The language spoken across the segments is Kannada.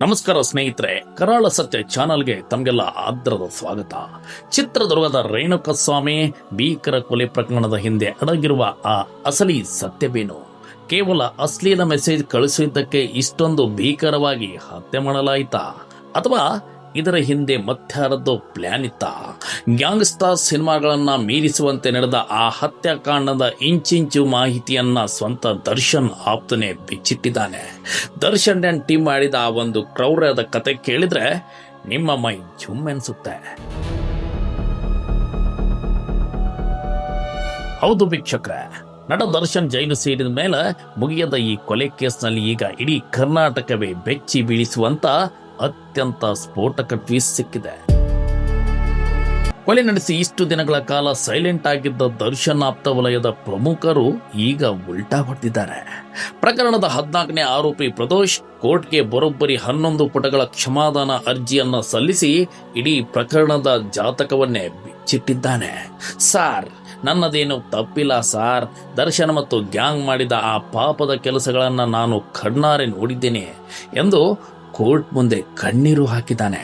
ನಮಸ್ಕಾರ ಸ್ನೇಹಿತರೆ, ಕರಾಳ ಸತ್ಯ ಚಾನಲ್ಗೆ ತಮಗೆಲ್ಲ ಆದರದ ಸ್ವಾಗತ. ಚಿತ್ರದುರ್ಗದ ರೇಣುಕಸ್ವಾಮಿ ಭೀಕರ ಕೊಲೆ ಪ್ರಕರಣದ ಹಿಂದೆ ಅಡಗಿರುವ ಆ ಅಸಲಿ ಸತ್ಯವೇನು? ಕೇವಲ ಅಶ್ಲೀಲ ಮೆಸೇಜ್ ಕಳಿಸಿದ್ದಕ್ಕೆ ಇಷ್ಟೊಂದು ಭೀಕರವಾಗಿ ಹತ್ಯೆ ಮಾಡಲಾಯಿತಾ? ಅಥವಾ ಇದರ ಹಿಂದೆ ಮತ್ತಾರದ್ದು ಪ್ಲಾನ್ ಇತ್ತ? ಗ್ಯಾಂಗ್ಸ್ಟರ್ ಸಿನಿಮಾಗಳನ್ನ ಮೀರಿಸುವಂತೆ ನಡೆದ ಆ ಹತ್ಯಾಕಾಂಡದ ಇಂಚಿಂಚು ಮಾಹಿತಿಯನ್ನ ಸ್ವಂತ ದರ್ಶನ್ ಆಪ್ತನೇ ಬಿಚ್ಚಿಟ್ಟಿದ್ದಾನೆ. ದರ್ಶನ್ ಅಂಡ್ ಟೀಮ್ ಮಾಡಿದ ಆ ಒಂದು ಕ್ರೌರ್ಯದ ಕತೆ ಕೇಳಿದ್ರೆ ನಿಮ್ಮ ಮೈ ಜುಮ್ ಎನ್ಸುತ್ತೆ. ಹೌದು ವೀಕ್ಷಕರೇ, ನಟ ದರ್ಶನ್ ಜೈಲು ಸೇರಿದ ಮೇಲೆ ಮುಗಿಯದ ಈ ಕೊಲೆ ಕೇಸ್ನಲ್ಲಿ ಈಗ ಇಡೀ ಕರ್ನಾಟಕವೇ ಬೆಚ್ಚಿ ಬೀಳಿಸುವಂತ ಅತ್ಯಂತ ಸ್ಫೋಟಕ ಟ್ವಿಸ್ಟ್ ಸಿಕ್ಕಿದೆ. ಕೊಲೆ ನಡೆಸಿ ಇಷ್ಟು ದಿನಗಳ ಕಾಲ ಸೈಲೆಂಟ್ ಆಗಿದ್ದ ದರ್ಶನ್ ಆಪ್ತ ವಲಯದ ಪ್ರಮುಖರು ಈಗ ಉಲ್ಟಾ ಹೊಡೆದಿದ್ದಾರೆ. ಪ್ರಕರಣದ 14ನೇ ಆರೋಪಿ ಪ್ರದೋಷ್ ಕೋರ್ಟ್ಗೆ ಬರೋಬ್ಬರಿ 11 ಪುಟಗಳ ಕ್ಷಮಾದಾನ ಅರ್ಜಿಯನ್ನ ಸಲ್ಲಿಸಿ ಇಡೀ ಪ್ರಕರಣದ ಜಾತಕವನ್ನೇ ಬಿಚ್ಚಿಟ್ಟಿದ್ದಾನೆ. ಸಾರ್, ನನ್ನದೇನು ತಪ್ಪಿಲ್ಲ ಸಾರ್. ದರ್ಶನ್ ಮತ್ತು ಗ್ಯಾಂಗ್ ಮಾಡಿದ ಆ ಪಾಪದ ಕೆಲಸಗಳನ್ನ ನಾನು ಕಣ್ಣಾರೆ ನೋಡಿದ್ದೇನೆ ಎಂದು ಕೋರ್ಟ್ ಮುಂದೆ ಕಣ್ಣೀರು ಹಾಕಿದ್ದಾನೆ.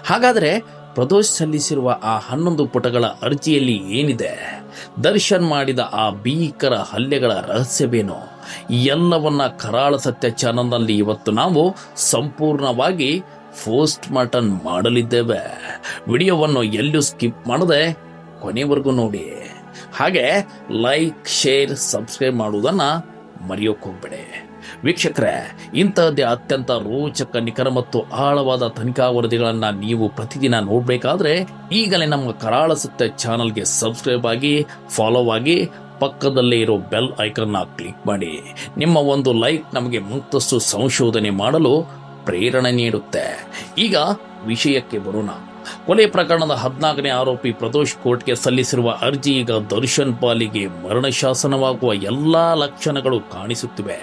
ಹಾಗಾದರೆ ಪ್ರದೋಷ್ ಸಲ್ಲಿಸಿರುವ ಆ 11 ಪುಟಗಳ ಅರ್ಜಿಯಲ್ಲಿ ಏನಿದೆ? ದರ್ಶನ್ ಮಾಡಿದ ಆ ಭೀಕರ ಹಲ್ಲೆಗಳ ರಹಸ್ಯವೇನು? ಎಲ್ಲವನ್ನ ಕರಾಳ ಸತ್ಯ ಚಾನಲ್ನಲ್ಲಿ ಇವತ್ತು ನಾವು ಸಂಪೂರ್ಣವಾಗಿ ಪೋಸ್ಟ್ ಮಾರ್ಟಮ್ ಮಾಡಲಿದ್ದೇವೆ. ವಿಡಿಯೋವನ್ನು ಎಲ್ಲೂ ಸ್ಕಿಪ್ ಮಾಡದೆ ಕೊನೆವರೆಗೂ ನೋಡಿ. ಹಾಗೆ ಲೈಕ್, ಶೇರ್, ಸಬ್ಸ್ಕ್ರೈಬ್ ಮಾಡುವುದನ್ನ ಮರೆಯೋಕೆ ಹೋಗ್ಬೇಡಿ. ವೀಕ್ಷಕರೇ, ಇಂತಹದ್ದೇ ಅತ್ಯಂತ ರೋಚಕ, ನಿಖರ ಮತ್ತು ಆಳವಾದ ತನಿಖಾ ವರದಿಗಳನ್ನ ನೀವು ಪ್ರತಿದಿನ ನೋಡಬೇಕಾದ್ರೆ ಈಗಲೇ ನಮ್ಮ ಕರಾಳ ಸತ್ಯ ಚಾನಲ್ಗೆ ಸಬ್ಸ್ಕ್ರೈಬ್ ಆಗಿ, ಫಾಲೋ ಆಗಿ, ಪಕ್ಕದಲ್ಲೇ ಇರೋ ಬೆಲ್ ಐಕನ್ನ ಕ್ಲಿಕ್ ಮಾಡಿ. ನಿಮ್ಮ ಒಂದು ಲೈಕ್ ನಮಗೆ ಮತ್ತಷ್ಟು ಸಂಶೋಧನೆ ಮಾಡಲು ಪ್ರೇರಣೆ ನೀಡುತ್ತೆ. ಈಗ ವಿಷಯಕ್ಕೆ ಬರೋಣ. ಕೊಲೆ ಪ್ರಕರಣದ 14ನೇ ಆರೋಪಿ ಪ್ರದೋಷ್ ಕೋರ್ಟ್ಗೆ ಸಲ್ಲಿಸಿರುವ ಅರ್ಜಿ ಈಗ ದರ್ಶನ್ ಪಾಲಿಗೆ ಮರಣ ಶಾಸನವಾಗುವ ಎಲ್ಲಾ ಲಕ್ಷಣಗಳು ಕಾಣಿಸುತ್ತಿವೆ.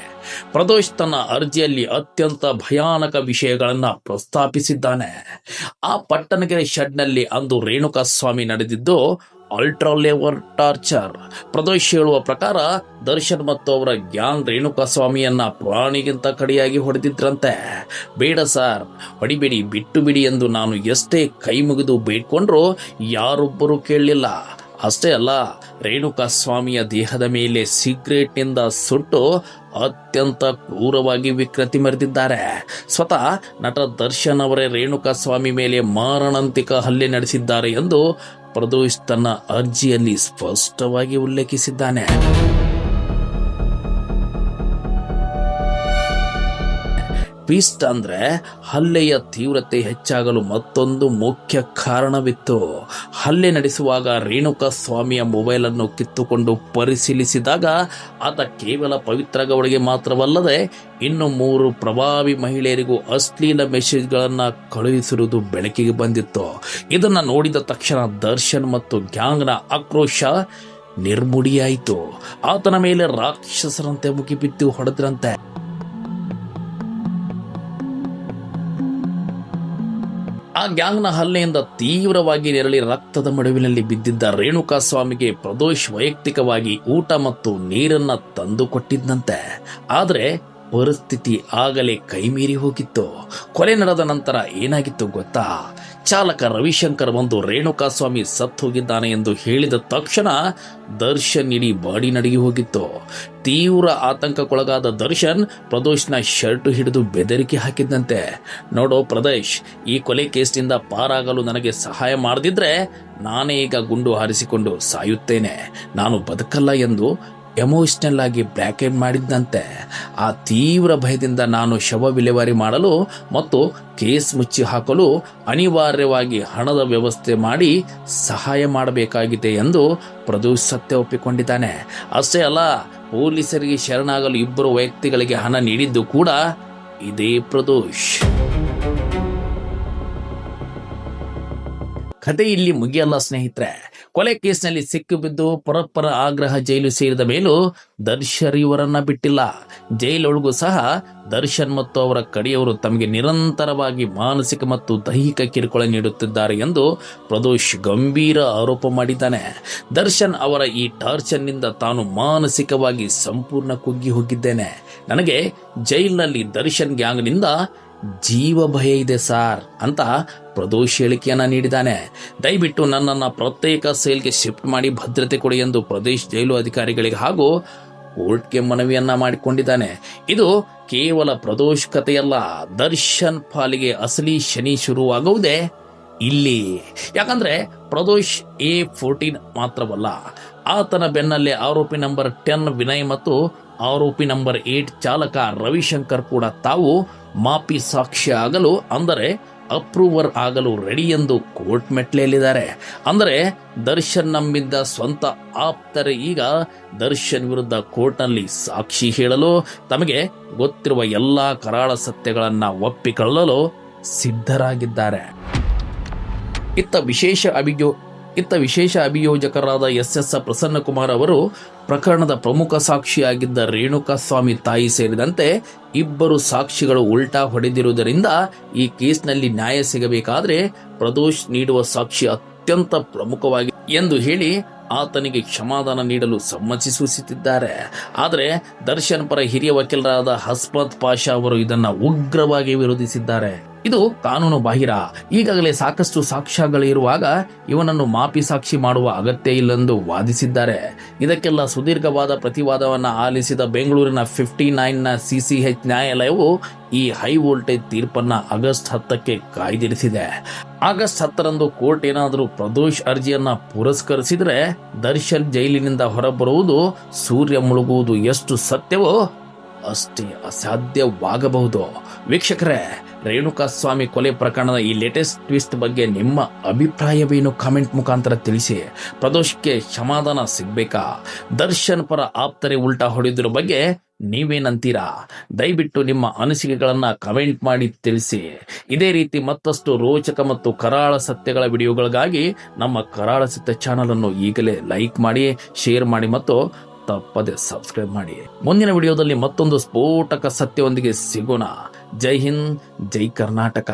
ಪ್ರದೋಷ್ ತನ್ನ ಅರ್ಜಿಯಲ್ಲಿ ಅತ್ಯಂತ ಭಯಾನಕ ವಿಷಯಗಳನ್ನ ಪ್ರಸ್ತಾಪಿಸಿದ್ದಾನೆ. ಆ ಪಟ್ಟಣಗೆರೆ ಶೆಡ್ನಲ್ಲಿ ಅಂದು ರೇಣುಕಸ್ವಾಮಿ ನಡೆದಿದ್ದು ಅಲ್ಟ್ರಾ ಲೆವಲ್ ಟಾರ್ಚರ್. ಪ್ರದೋಷ್ ಹೇಳುವ ಪ್ರಕಾರ ದರ್ಶನ್ ಮತ್ತು ಅವರ ಗ್ಯಾಂಗ್ ರೇಣುಕಸ್ವಾಮಿಯನ್ನ ಪ್ರಾಣಿಗಿಂತ ಕಡಿಯಾಗಿ ಹೊಡೆದಿದ್ರಂತೆ. ಬೇಡ ಸಾರ್, ಹೊಡಿಬೇಡಿ, ಬಿಟ್ಟು ಬಿಡಿ ಎಂದು ನಾನು ಎಷ್ಟೇ ಕೈ ಮುಗಿದು ಬೇಡ್ಕೊಂಡ್ರು ಯಾರೊಬ್ಬರೂ ಕೇಳಲಿಲ್ಲ. ಅಷ್ಟೇ ಅಲ್ಲ, ರೇಣುಕಸ್ವಾಮಿಯ ದೇಹದ ಮೇಲೆ ಸಿಗರೇಟ್ನಿಂದ ಸುಟ್ಟು ಅತ್ಯಂತ ಕ್ರೂರವಾಗಿ ವಿಕೃತಿ ಮೆರೆದಿದ್ದಾರೆ. ಸ್ವತಃ ನಟ ದರ್ಶನ್ ಅವರೇ ರೇಣುಕಸ್ವಾಮಿ ಮೇಲೆ ಮಾರಣಾಂತಿಕ ಹಲ್ಲೆ ನಡೆಸಿದ್ದಾರೆ ಎಂದು ಪ್ರದೋಷ್ ತನ್ನ ಅರ್ಜಿಯಲ್ಲಿ ಸ್ಪಷ್ಟವಾಗಿ ಉಲ್ಲೇಖಿಸಿದ್ದಾನೆ. ಟ್ವಿಸ್ಟ್ ಅಂದ್ರೆ ಹಲ್ಲೆಯ ತೀವ್ರತೆ ಹೆಚ್ಚಾಗಲು ಮತ್ತೊಂದು ಮುಖ್ಯ ಕಾರಣವಿತ್ತು. ಹಲ್ಲೆ ನಡೆಸುವಾಗ ರೇಣುಕಸ್ವಾಮಿಯ ಮೊಬೈಲ್ ಅನ್ನು ಕಿತ್ತುಕೊಂಡು ಪರಿಶೀಲಿಸಿದಾಗ ಆತ ಕೇವಲ ಪವಿತ್ರ ಗೌಡಿಗೆ ಮಾತ್ರವಲ್ಲದೆ ಇನ್ನು 3 ಪ್ರಭಾವಿ ಮಹಿಳೆಯರಿಗೂ ಅಶ್ಲೀಲ ಮೆಸೇಜ್ಗಳನ್ನ ಕಳುಹಿಸಿರುವುದು ಬೆಳಕಿಗೆ ಬಂದಿತ್ತು. ಇದನ್ನ ನೋಡಿದ ತಕ್ಷಣ ದರ್ಶನ್ ಮತ್ತು ಗ್ಯಾಂಗ್ನ ಆಕ್ರೋಶ ನಿರ್ಮೂಡಿಯಾಯಿತು. ಆತನ ಮೇಲೆ ರಾಕ್ಷಸರಂತೆ ಮುಗಿಬಿದ್ದು ಹೊಡೆದ್ರಂತೆ. ಆ ಗ್ಯಾಂಗ್ನ ಹಲ್ಲೆಯಿಂದ ತೀವ್ರವಾಗಿ ನೆರಳಿ ರಕ್ತದ ಮಡುವಿನಲ್ಲಿ ಬಿದ್ದಿದ್ದ ರೇಣುಕಸ್ವಾಮಿಗೆ ಪ್ರದೋಷ್ ವೈಯಕ್ತಿಕವಾಗಿ ಊಟ ಮತ್ತು ನೀರನ್ನ ತಂದು ಕೊಟ್ಟಿದ್ದಂತೆ. ಆದರೆ ಪರಿಸ್ಥಿತಿ ಆಗಲೇ ಕೈಮೀರಿ ಹೋಗಿತ್ತು. ಕೊಲೆ ನಡೆದ ನಂತರ ಏನಾಗಿತ್ತು ಗೊತ್ತಾ? ಚಾಲಕ ರವಿಶಂಕರ್ ಬಂದು ರೇಣುಕಸ್ವಾಮಿ ಸತ್ತು ಹೋಗಿದ್ದಾನೆ ಎಂದು ಹೇಳಿದ ತಕ್ಷಣ ದರ್ಶನ್ ಇಡೀ ಬಾಡಿ ನಡುಗಿ ಹೋಗಿತ್ತು. ತೀವ್ರ ಆತಂಕಕ್ಕೊಳಗಾದ ದರ್ಶನ್ ಪ್ರದೋಷ್ನ ಶರ್ಟ್ ಹಿಡಿದು ಬೆದರಿಕೆ ಹಾಕಿದ್ದಂತೆ. ನೋಡೋ ಪ್ರದೋಷ್, ಈ ಕೊಲೆ ಕೇಸ್ನಿಂದ ಪಾರಾಗಲು ನನಗೆ ಸಹಾಯ ಮಾಡದಿದ್ರೆ ನಾನೇ ಈಗ ಗುಂಡು ಹಾರಿಸಿಕೊಂಡು ಸಾಯುತ್ತೇನೆ, ನಾನು ಬದುಕಲ್ಲ ಎಂದು ಎಮೋಷನಲ್ ಆಗಿ ಬ್ಲ್ಯಾಕ್ಮೇಲ್ ಮಾಡಿದ್ದಂತೆ. ಆ ತೀವ್ರ ಭಯದಿಂದ ನಾನು ಶವ ವಿಲೇವಾರಿ ಮಾಡಲು ಮತ್ತು ಕೇಸ್ ಮುಚ್ಚಿ ಹಾಕಲು ಅನಿವಾರ್ಯವಾಗಿ ಹಣದ ವ್ಯವಸ್ಥೆ ಮಾಡಿ ಸಹಾಯ ಮಾಡಬೇಕಾಗಿದೆ ಎಂದು ಪ್ರದೋಷ್ ಸತ್ಯ ಒಪ್ಪಿಕೊಂಡಿದ್ದಾನೆ. ಅಷ್ಟೇ ಅಲ್ಲ, ಪೊಲೀಸರಿಗೆ ಶರಣಾಗಲು 2 ವ್ಯಕ್ತಿಗಳಿಗೆ ಹಣ ನೀಡಿದ್ದು ಕೂಡ ಇದೇ ಪ್ರದೋಷ್. ಕತೆ ಇಲ್ಲಿ ಮುಗಿಯಲ್ಲ ಸ್ನೇಹಿತರೆ. ಕೊಲೆ ಕೇಸ್ನಲ್ಲಿ ಸಿಕ್ಕಿಬಿದ್ದು ಪರಪ್ಪರ ಆಗ್ರಹ ಜೈಲು ಸೇರಿದ ಮೇಲೂ ದರ್ಶನ್ ಇವರನ್ನ ಬಿಟ್ಟಿಲ್ಲ. ಜೈಲೊಳಗೂ ಸಹ ದರ್ಶನ್ ಮತ್ತು ಅವರ ಕಡೆಯವರು ತಮಗೆ ನಿರಂತರವಾಗಿ ಮಾನಸಿಕ ಮತ್ತು ದೈಹಿಕ ಕಿರುಕುಳ ನೀಡುತ್ತಿದ್ದಾರೆ ಎಂದು ಪ್ರದೋಷ್ ಗಂಭೀರ ಆರೋಪ ಮಾಡಿದ್ದಾನೆ. ದರ್ಶನ್ ಅವರ ಈ ಟಾರ್ಚರ್ನಿಂದ ತಾನು ಮಾನಸಿಕವಾಗಿ ಸಂಪೂರ್ಣ ಕುಗ್ಗಿ ಹೋಗಿದ್ದೇನೆ. ನನಗೆ ಜೈಲಿನಲ್ಲಿ ದರ್ಶನ್ ಗ್ಯಾಂಗ್ನಿಂದ ಜೀವ ಭಯ ಇದೆ ಸಾರ್ ಅಂತ ಪ್ರದೋಷ್ ಹೇಳಿಕೆಯನ್ನ ನೀಡಿದ್ದಾನೆ. ದಯವಿಟ್ಟು ನನ್ನನ್ನು ಪ್ರತ್ಯೇಕ ಸೆಲ್ಗೆ ಶಿಫ್ಟ್ ಮಾಡಿ ಭದ್ರತೆ ಕೊಡಿ ಎಂದು ಪ್ರದೇಶ್ ಜೈಲು ಅಧಿಕಾರಿಗಳಿಗೆ ಹಾಗೂ ಕೋರ್ಟ್ಗೆ ಮನವಿಯನ್ನ ಮಾಡಿಕೊಂಡಿದ್ದಾನೆ. ಇದು ಕೇವಲ ಪ್ರದೋಷ್ ಕಥೆಯಲ್ಲ, ದರ್ಶನ್ ಪಾಲಿಗೆ ಅಸಲಿ ಶನಿ ಶುರುವಾಗುವುದೇ ಇಲ್ಲಿ. ಯಾಕಂದ್ರೆ ಪ್ರದೋಷ್ A14 ಮಾತ್ರವಲ್ಲ, ಆತನ ಬೆನ್ನಲ್ಲೇ ಆರೋಪಿ ನಂಬರ್ 10 ವಿನಯ್ ಮತ್ತು ಆರೋಪಿ ನಂಬರ್ 8 ಚಾಲಕ ರವಿಶಂಕರ್ ಕೂಡ ತಾವು ಮಾಪಿ ಸಾಕ್ಷ್ಯ ಆಗಲು, ಅಂದರೆ ಅಪ್ರೂವರ್ ಆಗಲು ರೆಡಿ ಎಂದು ಕೋರ್ಟ್ ಮೆಟ್ಲೇಲಿದ್ದಾರೆ. ಅಂದರೆ ದರ್ಶನ್ ನಂಬಿದ್ದ ಸ್ವಂತ ಆಪ್ತರೆ ಈಗ ದರ್ಶನ್ ವಿರುದ್ಧ ಕೋರ್ಟ್ನಲ್ಲಿ ಸಾಕ್ಷಿ ಹೇಳಲು, ತಮಗೆ ಗೊತ್ತಿರುವ ಎಲ್ಲಾ ಕರಾಳ ಸತ್ಯಗಳನ್ನ ಒಪ್ಪಿಕೊಳ್ಳಲು ಸಿದ್ಧರಾಗಿದ್ದಾರೆ. ಇತ್ತ ವಿಶೇಷ ಅಭಿಯೋಜಕರಾದ SS ಪ್ರಸನ್ನಕುಮಾರ್ ಅವರು ಪ್ರಕರಣದ ಪ್ರಮುಖ ಸಾಕ್ಷಿಯಾಗಿದ್ದ ರೇಣುಕಾಸ್ವಾಮಿ ತಾಯಿ ಸೇರಿದಂತೆ ಇಬ್ಬರು ಸಾಕ್ಷಿಗಳು ಉಲ್ಟಾ ಹೊಡೆದಿರುವುದರಿಂದ ಈ ಕೇಸ್ನಲ್ಲಿ ನ್ಯಾಯ ಸಿಗಬೇಕಾದ್ರೆ ಪ್ರದೋಷ್ ನೀಡುವ ಸಾಕ್ಷಿ ಅತ್ಯಂತ ಪ್ರಮುಖವಾಗಿ ಎಂದು ಹೇಳಿ ಆತನಿಗೆ ಕ್ಷಮಾದಾನ ನೀಡಲು ಸಮ್ಮತಿಸುತ್ತಿದ್ದಾರೆ. ಆದರೆ ದರ್ಶನ್ ಪರ ಹಿರಿಯ ವಕೀಲರಾದ ಹಸ್ಮತ್ ಪಾಷಾ ಅವರು ಇದನ್ನ ಉಗ್ರವಾಗಿ ವಿರೋಧಿಸಿದ್ದಾರೆ. ಇದು ಕಾನೂನು ಬಾಹಿರ, ಈಗಾಗಲೇ ಸಾಕಷ್ಟು ಸಾಕ್ಷ್ಯಗಳಿರುವಾಗ ಇವನನ್ನು ಮಾಪಿ ಸಾಕ್ಷಿ ಮಾಡುವ ಅಗತ್ಯ ಇಲ್ಲೆಂದು ವಾದಿಸಿದ್ದಾರೆ. ಇದಕ್ಕೆಲ್ಲ ಸುದೀರ್ಘವಾದ ಪ್ರತಿವಾದವನ್ನ ಆಲಿಸಿದ ಬೆಂಗಳೂರಿನ 59ನ CCH ನ್ಯಾಯಾಲಯವು ಈ ಹೈ ವೋಲ್ಟೇಜ್ ತೀರ್ಪನ್ನ ಆಗಸ್ಟ್ 10ಕ್ಕೆ ಕಾಯ್ದಿರಿಸಿದೆ. ಆಗಸ್ಟ್ 10ರಂದು ಕೋರ್ಟ್ ಏನಾದರೂ ಪ್ರದೋಷ್ ಅರ್ಜಿಯನ್ನ ಪುರಸ್ಕರಿಸಿದ್ರೆ ದರ್ಶನ್ ಜೈಲಿನಿಂದ ಹೊರಬರುವುದು, ಸೂರ್ಯ ಮುಳುಗುವುದು ಎಷ್ಟು ಸತ್ಯವೋ ಅಷ್ಟೇ ಅಸಾಧ್ಯವಾಗಬಹುದು. ವೀಕ್ಷಕರೇ, ರೇಣುಕಾಸ್ವಾಮಿ ಕೊಲೆ ಪ್ರಕರಣದ ಈ ಲೇಟೆಸ್ಟ್ ಟ್ವಿಸ್ಟ್ ಬಗ್ಗೆ ನಿಮ್ಮ ಅಭಿಪ್ರಾಯವೇನು? ಕಾಮೆಂಟ್ ಮುಖಾಂತರ ತಿಳಿಸಿ. ಪ್ರದೋಷ್ಗೆ ಕ್ಷಮಾದಾನ ಸಿಗ್ಬೇಕಾ? ದರ್ಶನ್ ಪರ ಆಪ್ತರೆ ಉಲ್ಟಾ ಹೊಡೆದಿರೋ ಬಗ್ಗೆ ನೀವೇನಂತೀರಾ? ದಯವಿಟ್ಟು ನಿಮ್ಮ ಅನಿಸಿಕೆಗಳನ್ನ ಕಮೆಂಟ್ ಮಾಡಿ ತಿಳಿಸಿ. ಇದೇ ರೀತಿ ಮತ್ತಷ್ಟು ರೋಚಕ ಮತ್ತು ಕರಾಳ ಸತ್ಯಗಳ ವಿಡಿಯೋಗಳಿಗಾಗಿ ನಮ್ಮ ಕರಾಳ ಸತ್ಯ ಚಾನಲ್ ಅನ್ನು ಈಗಲೇ ಲೈಕ್ ಮಾಡಿ, ಶೇರ್ ಮಾಡಿ ಮತ್ತು ತಪ್ಪದೆ ಸಬ್ಸ್ಕ್ರೈಬ್ ಮಾಡಿ. ಮುಂದಿನ ವಿಡಿಯೋದಲ್ಲಿ ಮತ್ತೊಂದು ಸ್ಫೋಟಕ ಸತ್ಯವೊಂದಿಗೆ ಸಿಗೋಣ. ಜೈ ಹಿಂದ್, ಜೈ ಕರ್ನಾಟಕ.